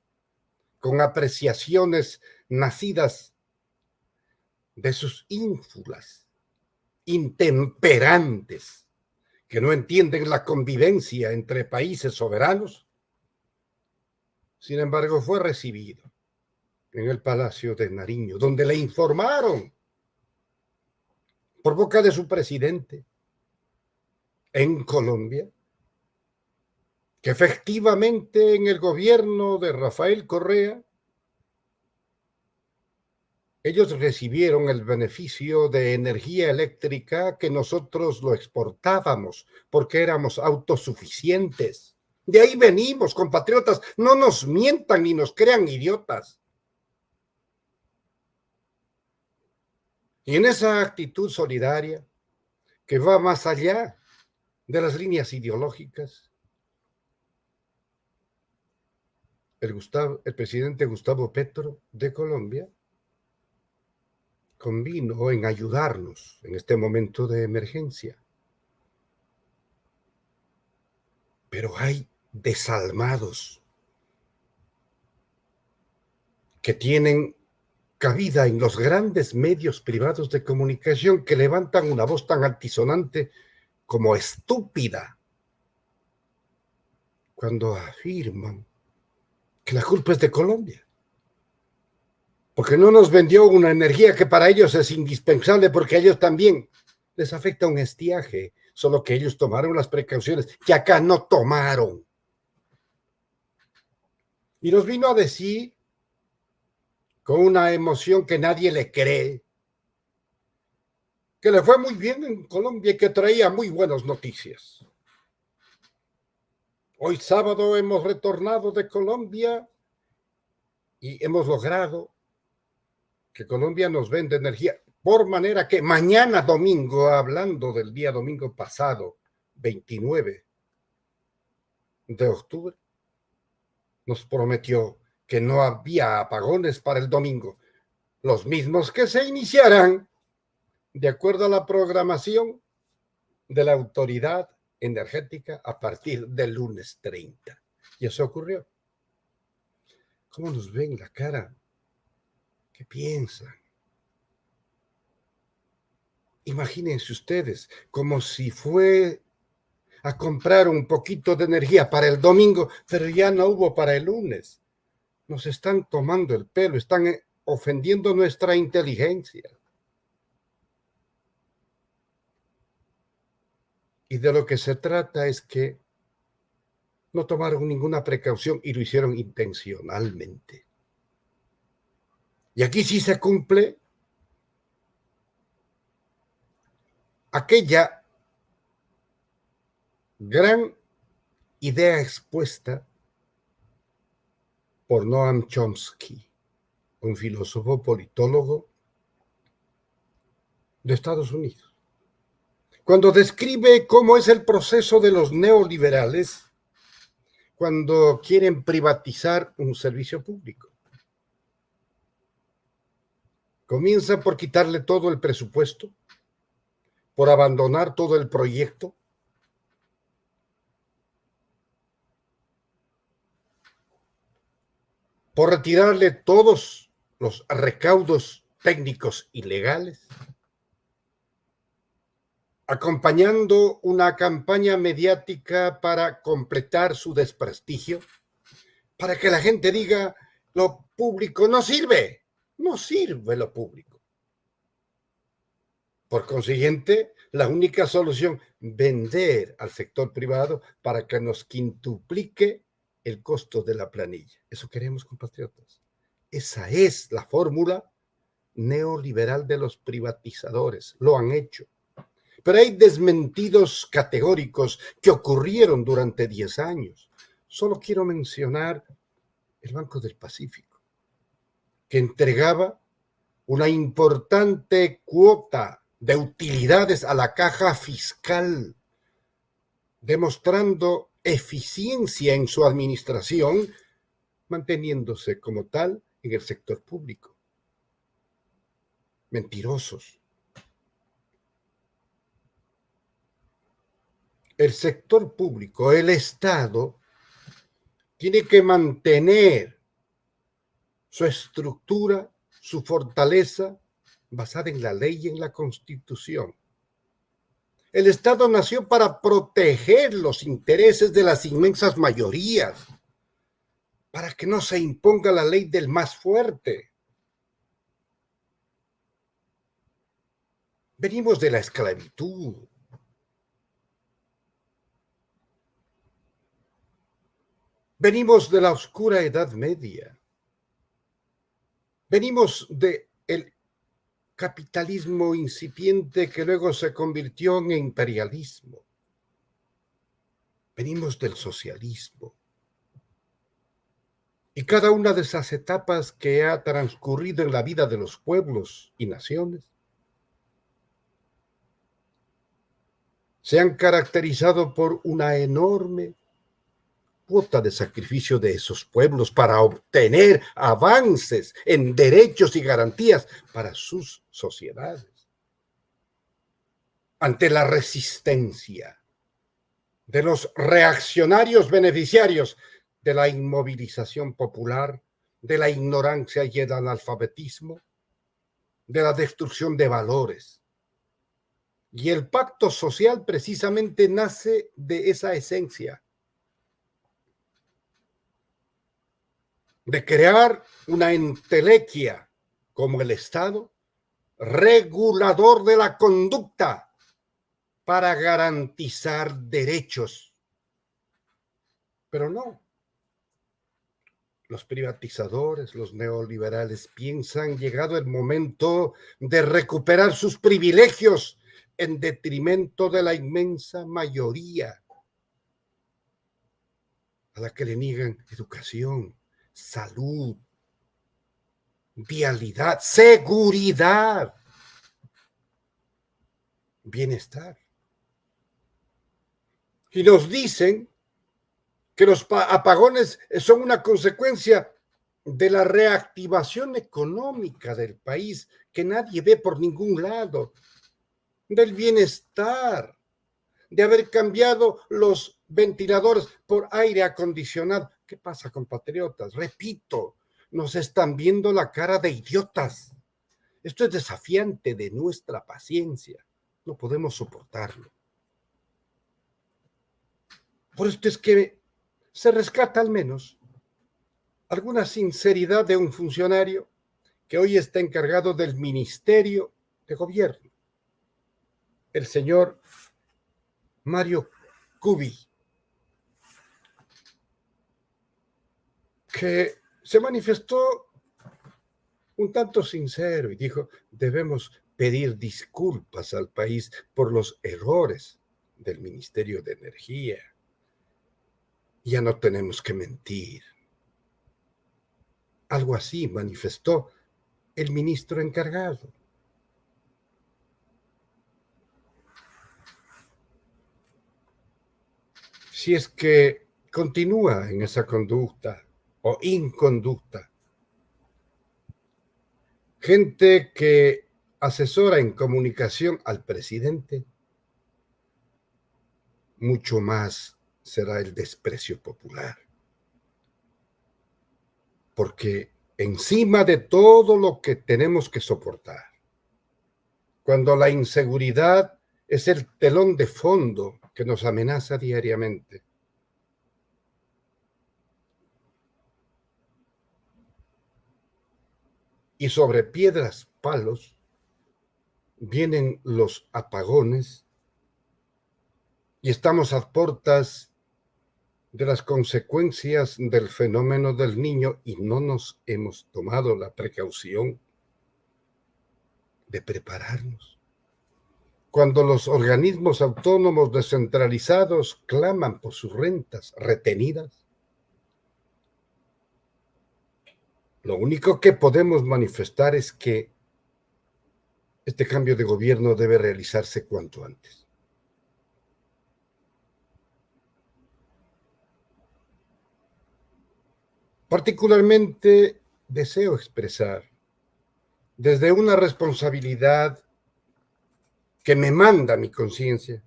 con apreciaciones nacidas de sus ínfulas, intemperantes, que no entienden la convivencia entre países soberanos, sin embargo fue recibido en el Palacio de Nariño, donde le informaron por boca de su presidente en Colombia, que efectivamente en el gobierno de Rafael Correa, ellos recibieron el beneficio de energía eléctrica que nosotros lo exportábamos porque éramos autosuficientes. De ahí venimos, compatriotas, no nos mientan ni nos crean idiotas. Y en esa actitud solidaria, que va más allá de las líneas ideológicas, el presidente Gustavo Petro de Colombia convino en ayudarnos en este momento de emergencia. Pero hay desalmados que tienen cabida en los grandes medios privados de comunicación que levantan una voz tan altisonante como estúpida cuando afirman que la culpa es de Colombia, porque no nos vendió una energía que para ellos es indispensable, porque a ellos también les afecta un estiaje, solo que ellos tomaron las precauciones que acá no tomaron. Y nos vino a decir, con una emoción que nadie le cree, que le fue muy bien en Colombia y que traía muy buenas noticias. Hoy sábado hemos retornado de Colombia y hemos logrado que Colombia nos venda energía, por manera que mañana domingo, hablando del día domingo pasado, 29 de octubre, nos prometió que no había apagones para el domingo, los mismos que se iniciarán de acuerdo a la programación de la Autoridad Energética a partir del lunes 30. Y eso ocurrió. ¿Cómo nos ven la cara? ¿Qué piensan? Imagínense ustedes, como si fue a comprar un poquito de energía para el domingo, pero ya no hubo para el lunes. Nos están tomando el pelo, están ofendiendo nuestra inteligencia. Y de lo que se trata es que no tomaron ninguna precaución y lo hicieron intencionalmente. Y aquí sí se cumple aquella gran idea expuesta por Noam Chomsky, un filósofo politólogo de Estados Unidos, cuando describe cómo es el proceso de los neoliberales cuando quieren privatizar un servicio público. Comienza por quitarle todo el presupuesto, por abandonar todo el proyecto, por retirarle todos los recaudos técnicos y legales, acompañando una campaña mediática para completar su desprestigio, para que la gente diga, lo público no sirve lo público. Por consiguiente, la única solución, vender al sector privado para que nos quintuplique el costo de la planilla. Eso queremos, compatriotas. Esa es la fórmula neoliberal de los privatizadores. Lo han hecho. Pero hay desmentidos categóricos que ocurrieron durante 10 años. Solo quiero mencionar el Banco del Pacífico, que entregaba una importante cuota de utilidades a la caja fiscal, demostrando eficiencia en su administración, manteniéndose como tal en el sector público. Mentirosos. El sector público, el Estado, tiene que mantener su estructura, su fortaleza, basada en la ley y en la Constitución. El Estado nació para proteger los intereses de las inmensas mayorías, para que no se imponga la ley del más fuerte. Venimos de la esclavitud. Venimos de la oscura Edad Media. Venimos del capitalismo incipiente que luego se convirtió en imperialismo. Venimos del socialismo. Y cada una de esas etapas que ha transcurrido en la vida de los pueblos y naciones se han caracterizado por una enorme cuota de sacrificio de esos pueblos para obtener avances en derechos y garantías para sus sociedades. Ante la resistencia de los reaccionarios beneficiarios de la inmovilización popular, de la ignorancia y el analfabetismo, de la destrucción de valores. Y el pacto social precisamente nace de esa esencia, de crear una entelequia como el Estado, regulador de la conducta para garantizar derechos. Pero no. Los privatizadores, los neoliberales piensan llegado el momento de recuperar sus privilegios en detrimento de la inmensa mayoría a la que le niegan educación, salud, vialidad, seguridad, bienestar. Y nos dicen que los apagones son una consecuencia de la reactivación económica del país que nadie ve por ningún lado, del bienestar, de haber cambiado los ventiladores por aire acondicionado. ¿Qué pasa, compatriotas? Repito, nos están viendo la cara de idiotas. Esto es desafiante de nuestra paciencia. No podemos soportarlo. Por esto es que se rescata al menos alguna sinceridad de un funcionario que hoy está encargado del Ministerio de Gobierno, el señor Mario Cubi, que se manifestó un tanto sincero y dijo: debemos pedir disculpas al país por los errores del Ministerio de Energía. Ya no tenemos que mentir. Algo así manifestó el ministro encargado. Si es que continúa en esa conducta o inconducta, gente que asesora en comunicación al presidente, mucho más será el desprecio popular. Porque encima de todo lo que tenemos que soportar, cuando la inseguridad es el telón de fondo que nos amenaza diariamente, y sobre piedras, palos, vienen los apagones y estamos a puertas de las consecuencias del fenómeno del Niño y no nos hemos tomado la precaución de prepararnos. Cuando los organismos autónomos descentralizados claman por sus rentas retenidas, lo único que podemos manifestar es que este cambio de gobierno debe realizarse cuanto antes. Particularmente deseo expresar, desde una responsabilidad que me manda mi conciencia,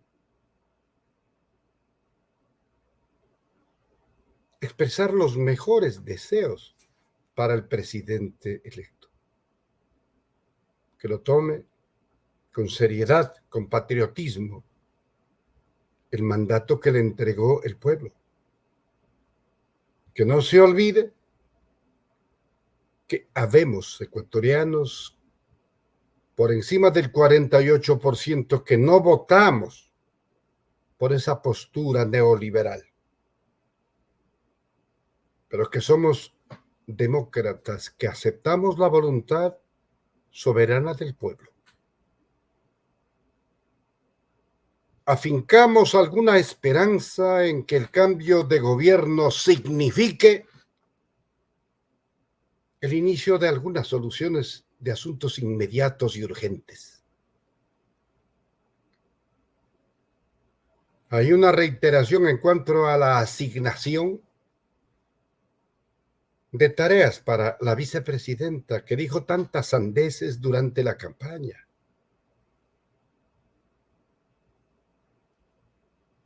expresar los mejores deseos para el presidente electo. Que lo tome con seriedad, con patriotismo, el mandato que le entregó el pueblo. Que no se olvide que habemos ecuatorianos por encima del 48% que no votamos por esa postura neoliberal, pero que somos demócratas, que aceptamos la voluntad soberana del pueblo. ¿Afincamos alguna esperanza en que el cambio de gobierno signifique el inicio de algunas soluciones de asuntos inmediatos y urgentes? Hay una reiteración en cuanto a la asignación de tareas para la vicepresidenta, que dijo tantas sandeces durante la campaña.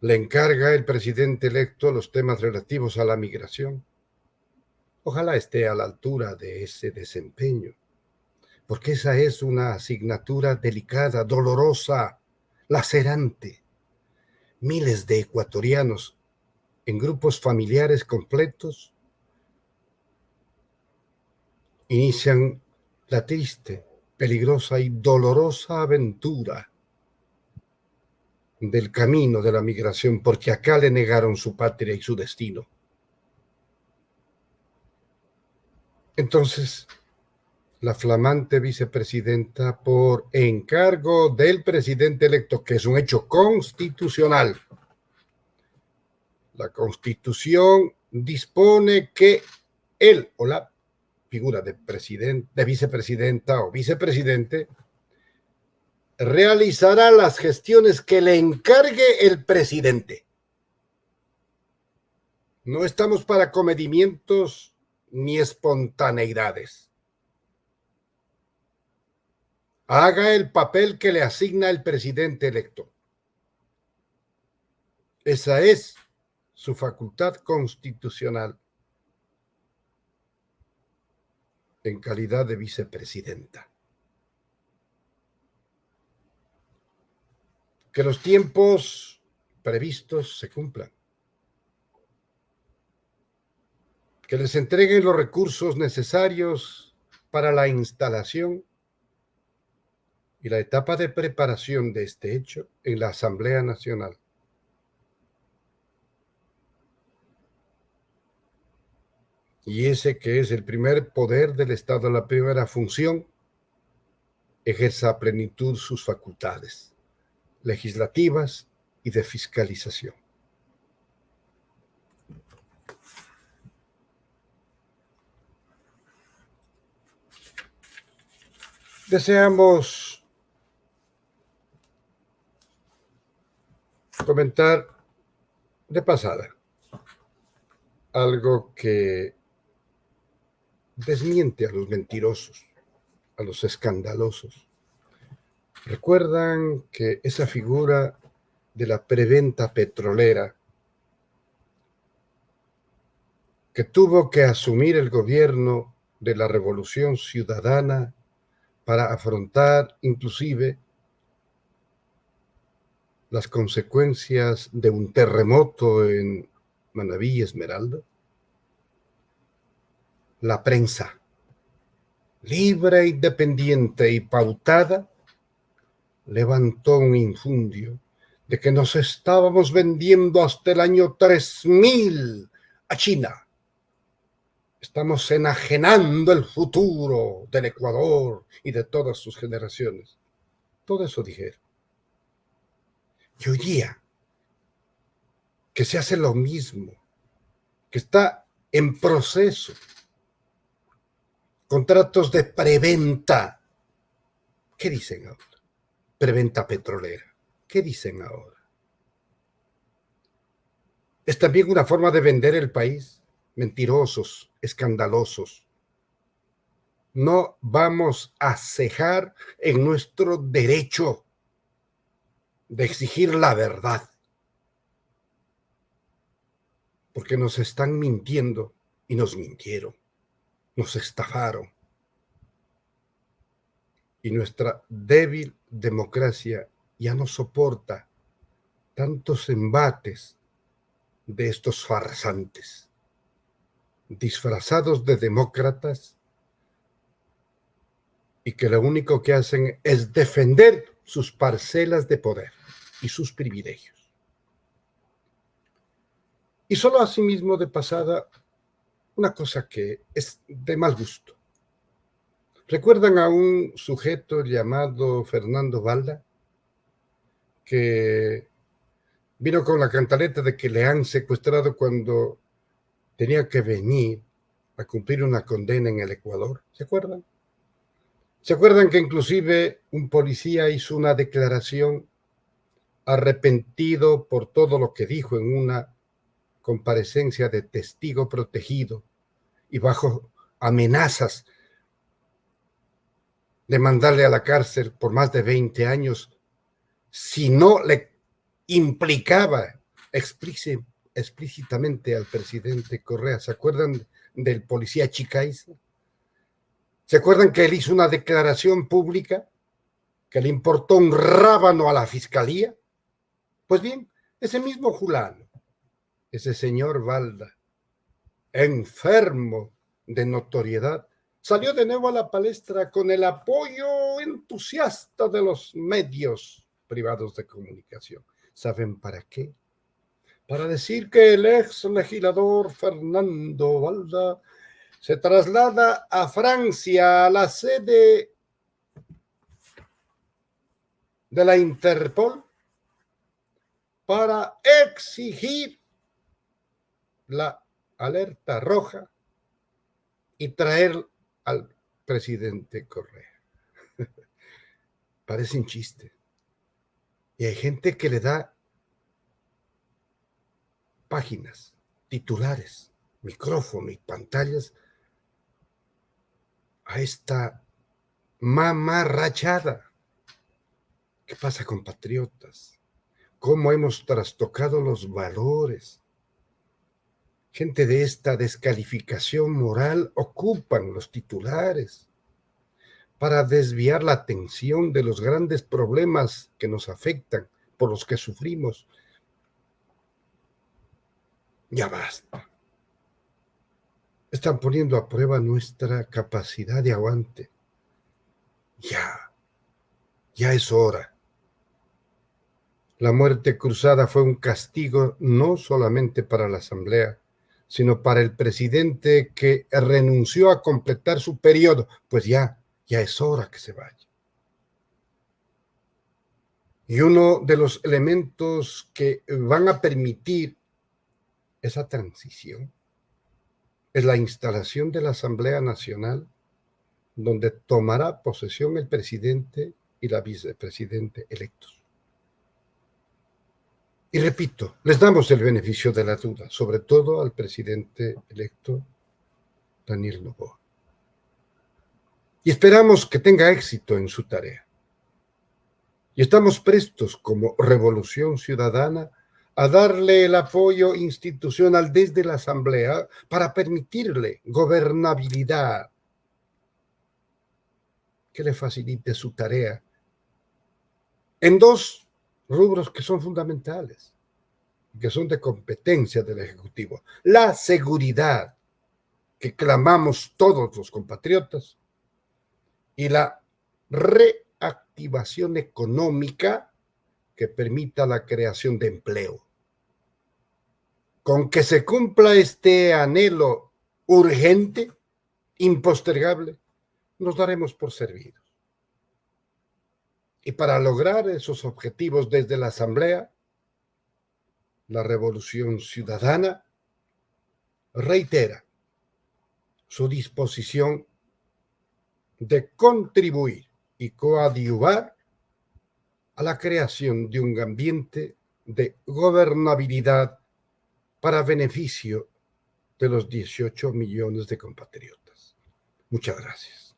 Le encarga el presidente electo los temas relativos a la migración. Ojalá esté a la altura de ese desempeño, porque esa es una asignatura delicada, dolorosa, lacerante. Miles de ecuatorianos en grupos familiares completos inician la triste, peligrosa y dolorosa aventura del camino de la migración, porque acá le negaron su patria y su destino. Entonces, la flamante vicepresidenta, por encargo del presidente electo, que es un hecho constitucional, la Constitución dispone que él o la figura de presidente, de vicepresidenta o vicepresidente, realizará las gestiones que le encargue el presidente. No estamos para comedimientos ni espontaneidades. Haga el papel que le asigna el presidente electo. Esa es su facultad constitucional en calidad de vicepresidenta. Que los tiempos previstos se cumplan. Que les entreguen los recursos necesarios para la instalación y la etapa de preparación de este hecho en la Asamblea Nacional. Y ese que es el primer poder del Estado, la primera función, ejerza a plenitud sus facultades legislativas y de fiscalización. Deseamos comentar de pasada algo que desmiente a los mentirosos, a los escandalosos. Recuerdan que esa figura de la preventa petrolera que tuvo que asumir el gobierno de la Revolución Ciudadana para afrontar inclusive las consecuencias de un terremoto en Manabí y Esmeralda. La prensa, libre, independiente y pautada, levantó un infundio de que nos estábamos vendiendo hasta el año 3000 a China. Estamos enajenando el futuro del Ecuador y de todas sus generaciones. Todo eso dijeron. Y hoy día, que se hace lo mismo, que está en proceso, contratos de preventa. ¿Qué dicen ahora? Preventa petrolera. ¿Qué dicen ahora? Es también una forma de vender el país. Mentirosos, escandalosos. No vamos a cejar en nuestro derecho de exigir la verdad, porque nos están mintiendo y nos mintieron, nos estafaron. Y nuestra débil democracia ya no soporta tantos embates de estos farsantes, disfrazados de demócratas y que lo único que hacen es defender sus parcelas de poder y sus privilegios. Y solo asimismo de pasada, una cosa que es de mal gusto. ¿Recuerdan a un sujeto llamado Fernando Valda, que vino con la cantaleta de que le han secuestrado cuando tenía que venir a cumplir una condena en el Ecuador? ¿Se acuerdan? ¿Se acuerdan que inclusive un policía hizo una declaración arrepentido por todo lo que dijo en una comparecencia de testigo protegido y bajo amenazas de mandarle a la cárcel por más de 20 años si no le implicaba explícitamente al presidente Correa? ¿Se acuerdan del policía Chicaiza? ¿Se acuerdan que él hizo una declaración pública que le importó un rábano a la fiscalía? Pues bien, ese mismo fulano, ese señor Valda, enfermo de notoriedad, salió de nuevo a la palestra con el apoyo entusiasta de los medios privados de comunicación. ¿Saben para qué? Para decir que el ex legislador Fernando Valda se traslada a Francia, a la sede de la Interpol, para exigir la alerta roja y traer al presidente Correa. Parece un chiste. Y hay gente que le da páginas, titulares, micrófono y pantallas a esta mamarrachada. ¿Qué pasa, compatriotas? ¿Cómo hemos trastocado los valores? Gente de esta descalificación moral ocupan los titulares para desviar la atención de los grandes problemas que nos afectan, por los que sufrimos. Ya basta. Están poniendo a prueba nuestra capacidad de aguante. Ya es hora. La muerte cruzada fue un castigo no solamente para la Asamblea, sino para el presidente que renunció a completar su periodo. Pues ya es hora que se vaya. Y uno de los elementos que van a permitir esa transición es la instalación de la Asamblea Nacional, donde tomará posesión el presidente y la vicepresidente electos. Y repito, les damos el beneficio de la duda, sobre todo al presidente electo Daniel Noboa. Y esperamos que tenga éxito en su tarea. Y estamos prestos como Revolución Ciudadana a darle el apoyo institucional desde la Asamblea para permitirle gobernabilidad que le facilite su tarea en dos rubros que son fundamentales, que son de competencia del Ejecutivo: la seguridad, que clamamos todos los compatriotas, y la reactivación económica que permita la creación de empleo. Con que se cumpla este anhelo urgente, impostergable, nos daremos por servidos. Y para lograr esos objetivos desde la Asamblea, la Revolución Ciudadana reitera su disposición de contribuir y coadyuvar a la creación de un ambiente de gobernabilidad para beneficio de los 18 millones de compatriotas. Muchas gracias.